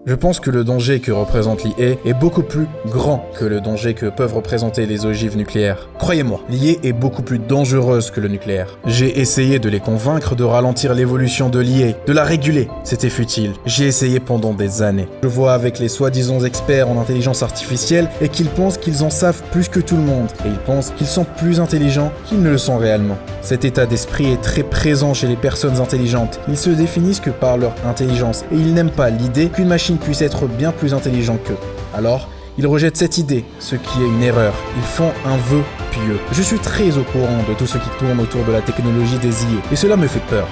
Je pense que le danger que représente l'IA est beaucoup plus grand que le danger que peuvent représenter les ogives nucléaires. Croyez-moi, l'IA est beaucoup plus dangereuse que le nucléaire. J'ai essayé de les convaincre de ralentir l'évolution de l'IA, de la réguler. C'était futile. J'ai essayé pendant des années. Je vois avec les soi-disant experts en intelligence artificielle et qu'ils pensent qu'ils en savent plus que tout le monde. Et ils pensent qu'ils sont plus intelligents qu'ils ne le sont réellement. Cet état d'esprit est très présent chez les personnes intelligentes. Ils se définissent que par leur intelligence et ils n'aiment pas l'idée qu'une machine puisse être bien plus intelligent qu'eux. Alors, ils rejettent cette idée, ce qui est une erreur. Ils font un vœu pieux. Je suis très au courant de tout ce qui tourne autour de la technologie des IA, et cela me fait peur.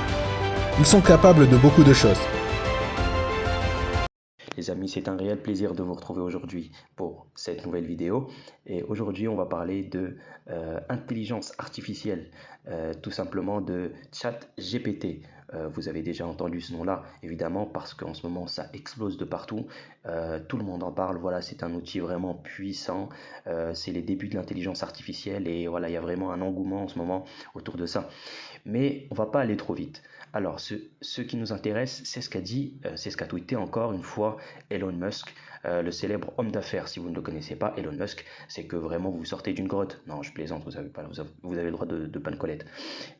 Ils sont capables de beaucoup de choses. Les amis, c'est un réel plaisir de vous retrouver aujourd'hui pour cette nouvelle vidéo. Et aujourd'hui, on va parler de intelligence artificielle, tout simplement de ChatGPT. Vous avez déjà entendu ce nom-là, évidemment, parce qu'en ce moment, ça explose de partout. Tout le monde en parle. Voilà, c'est un outil vraiment puissant. C'est les débuts de l'intelligence artificielle et voilà, il y a vraiment un engouement en ce moment autour de ça. Mais on va pas aller trop vite. Alors, ce qui nous intéresse, c'est ce qu'a dit, c'est ce qu'a tweeté encore une fois Elon Musk, le célèbre homme d'affaires. Si vous ne le connaissez pas, Elon Musk, c'est que vraiment vous sortez d'une grotte. Non, je plaisante, vous avez le droit de pas de Colette.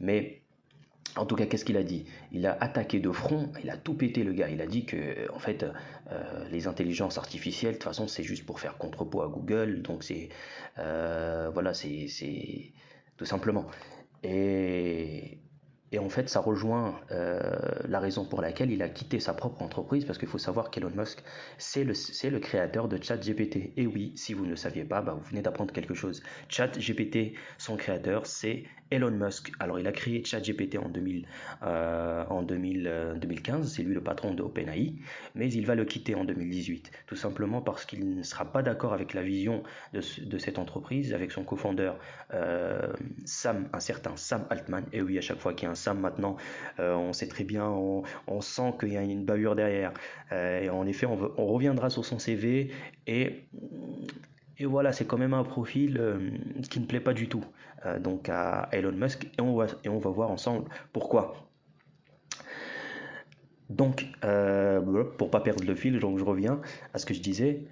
Mais en tout cas, qu'est-ce qu'il a dit? Il a attaqué de front, il a tout pété le gars. Il a dit que, en fait, les intelligences artificielles, de toute façon, c'est juste pour faire contrepoids à Google. Donc c'est, voilà, c'est tout simplement. Et, et en fait, ça rejoint la raison pour laquelle il a quitté sa propre entreprise, parce qu'il faut savoir qu'Elon Musk, c'est le créateur de ChatGPT. Et oui, si vous ne le saviez pas, bah, vous venez d'apprendre quelque chose. ChatGPT, son créateur, c'est Elon Musk. Alors, il a créé ChatGPT en 2015, c'est lui le patron de OpenAI, mais il va le quitter en 2018, tout simplement parce qu'il ne sera pas d'accord avec la vision de cette entreprise, avec son cofondeur un certain Sam Altman. Et oui, à chaque fois qu'il y a un Sam maintenant, on sait très bien, on sent qu'il y a une bavure derrière. Et en effet, on reviendra sur son CV et voilà, c'est quand même un profil qui ne plaît pas du tout donc à Elon Musk et on va voir ensemble pourquoi. Donc, pour pas perdre le fil, donc je reviens à ce que je disais.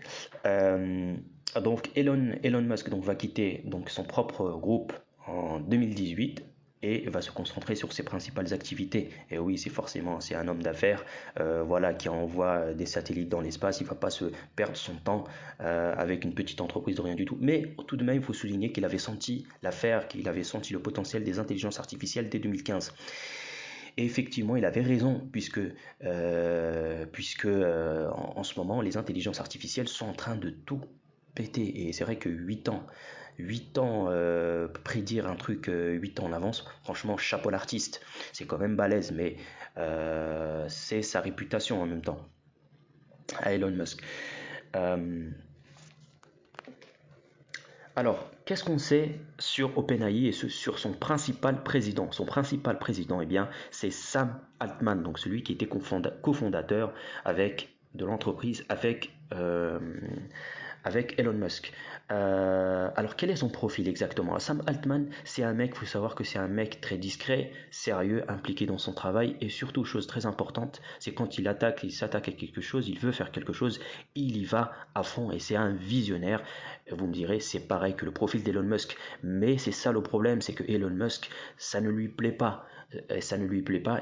Donc Elon Musk donc, va quitter donc, son propre groupe en 2018 et va se concentrer sur ses principales activités. Et oui, c'est un homme d'affaires, voilà, qui envoie des satellites dans l'espace. Il ne va pas se perdre son temps avec une petite entreprise de rien du tout. Mais tout de même, il faut souligner qu'il avait senti l'affaire, qu'il avait senti le potentiel des intelligences artificielles dès 2015. Et effectivement, il avait raison, puisque en ce moment, les intelligences artificielles sont en train de tout péter. Et c'est vrai que 8 ans prédire un truc 8 ans en avance, franchement, chapeau l'artiste. C'est quand même balèze, mais c'est sa réputation en même temps, à Elon Musk. Alors, qu'est-ce qu'on sait sur OpenAI et sur son principal président? Son principal président, eh bien, c'est Sam Altman, donc celui qui était cofondateur de l'entreprise avec Elon Musk. Alors, quel est son profil exactement? Sam Altman, c'est un mec, il faut savoir que c'est un mec très discret, sérieux, impliqué dans son travail, et surtout, chose très importante, c'est quand il s'attaque à quelque chose, il veut faire quelque chose, il y va à fond, et c'est un visionnaire. Vous me direz, c'est pareil que le profil d'Elon Musk, mais c'est ça le problème, c'est que Elon Musk, ça ne lui plaît pas,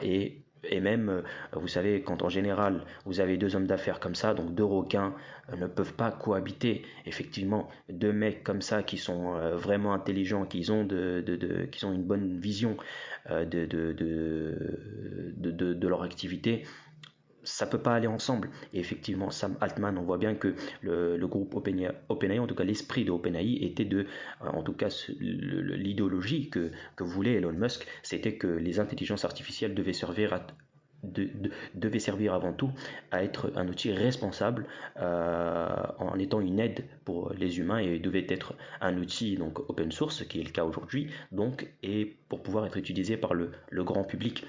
et même, vous savez, quand en général vous avez deux hommes d'affaires comme ça, donc deux requins ne peuvent pas cohabiter. Effectivement, deux mecs comme ça qui sont vraiment intelligents, qui ont une bonne vision de leur activité, ça peut pas aller ensemble. Et effectivement, Sam Altman, on voit bien que le groupe OpenAI, en tout cas l'esprit de OpenAI, était en tout cas l'idéologie que voulait Elon Musk, c'était que les intelligences artificielles devaient servir avant tout à être un outil responsable en étant une aide pour les humains et devait être un outil donc open source, qui est le cas aujourd'hui, donc, et pour pouvoir être utilisé par le grand public.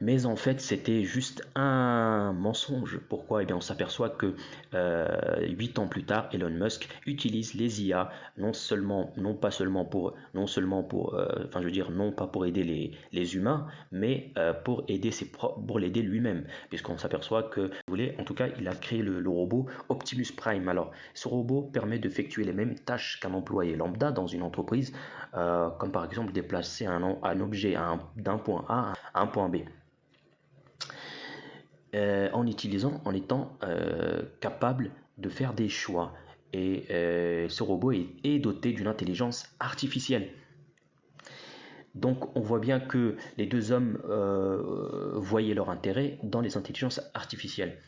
Mais en fait, c'était juste un mensonge. Pourquoi? Eh bien, on s'aperçoit que 8 ans plus tard, Elon Musk utilise les IA non pas pour aider les humains, mais pour pour l'aider lui-même, puisqu'on s'aperçoit que, vous voulez, en tout cas, il a créé le robot Optimus Prime. Alors, ce robot permet d'effectuer les mêmes tâches qu'un employé lambda dans une entreprise, comme par exemple déplacer un objet d'un point A à un point B. En étant capable de faire des choix. Et ce robot est doté d'une intelligence artificielle. Donc on voit bien que les deux hommes voyaient leur intérêt dans les intelligences artificielles.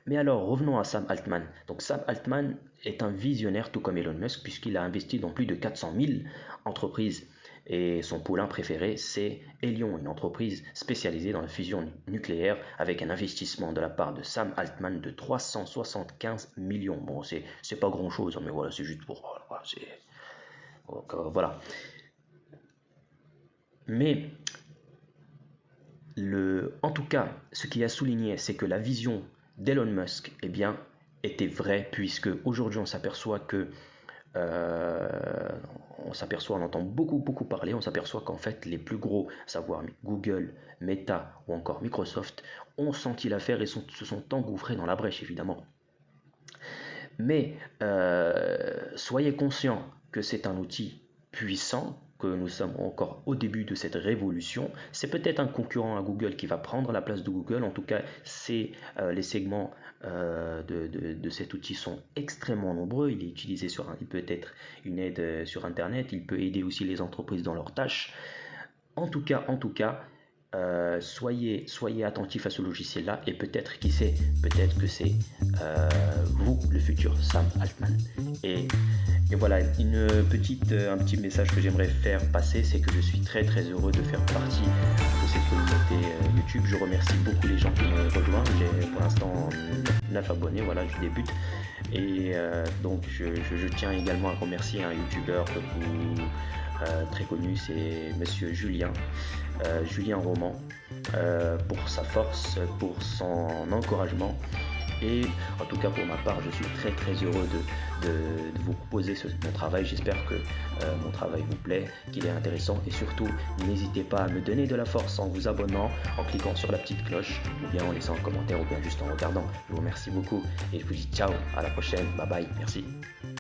Mais alors revenons à Sam Altman. Donc Sam Altman est un visionnaire tout comme Elon Musk, puisqu'il a investi dans plus de 400 000 entreprises. Et son poulain préféré, c'est Helion, une entreprise spécialisée dans la fusion nucléaire, avec un investissement de la part de Sam Altman de 375 millions. Bon, c'est pas grand chose, mais voilà, c'est juste pour. Voilà. Mais en tout cas, ce qu'il a souligné, c'est que la vision d'Elon Musk, eh bien, était vraie, puisque aujourd'hui on s'aperçoit que on entend beaucoup parler, on s'aperçoit qu'en fait les plus gros, à savoir Google, Meta ou encore Microsoft, ont senti l'affaire et se sont engouffrés dans la brèche, évidemment. Mais soyez conscients que c'est un outil puissant, que nous sommes encore au début de cette révolution. C'est peut-être un concurrent à Google qui va prendre la place de Google. En tout cas, les segments de cet outil sont extrêmement nombreux. Il est utilisé il peut être une aide sur Internet. Il peut aider aussi les entreprises dans leurs tâches. En tout cas, soyez attentifs à ce logiciel-là, et peut-être, qui sait, peut-être que c'est vous, le futur Sam Altman. Et voilà, un petit message que j'aimerais faire passer, c'est que je suis très heureux de faire partie de cette communauté YouTube. Je remercie beaucoup les gens qui m'ont rejoint. J'ai pour l'instant 9 abonnés, voilà, je débute. Et donc je tiens également à remercier un YouTuber très connu, c'est Monsieur Julien Roman, pour sa force, pour son encouragement. Et en tout cas pour ma part, je suis très heureux de vous proposer mon travail. J'espère que mon travail vous plaît, qu'il est intéressant, et surtout n'hésitez pas à me donner de la force en vous abonnant, en cliquant sur la petite cloche, ou bien en laissant un commentaire, ou bien juste en regardant. Je vous remercie beaucoup et je vous dis ciao, à la prochaine, bye bye, merci.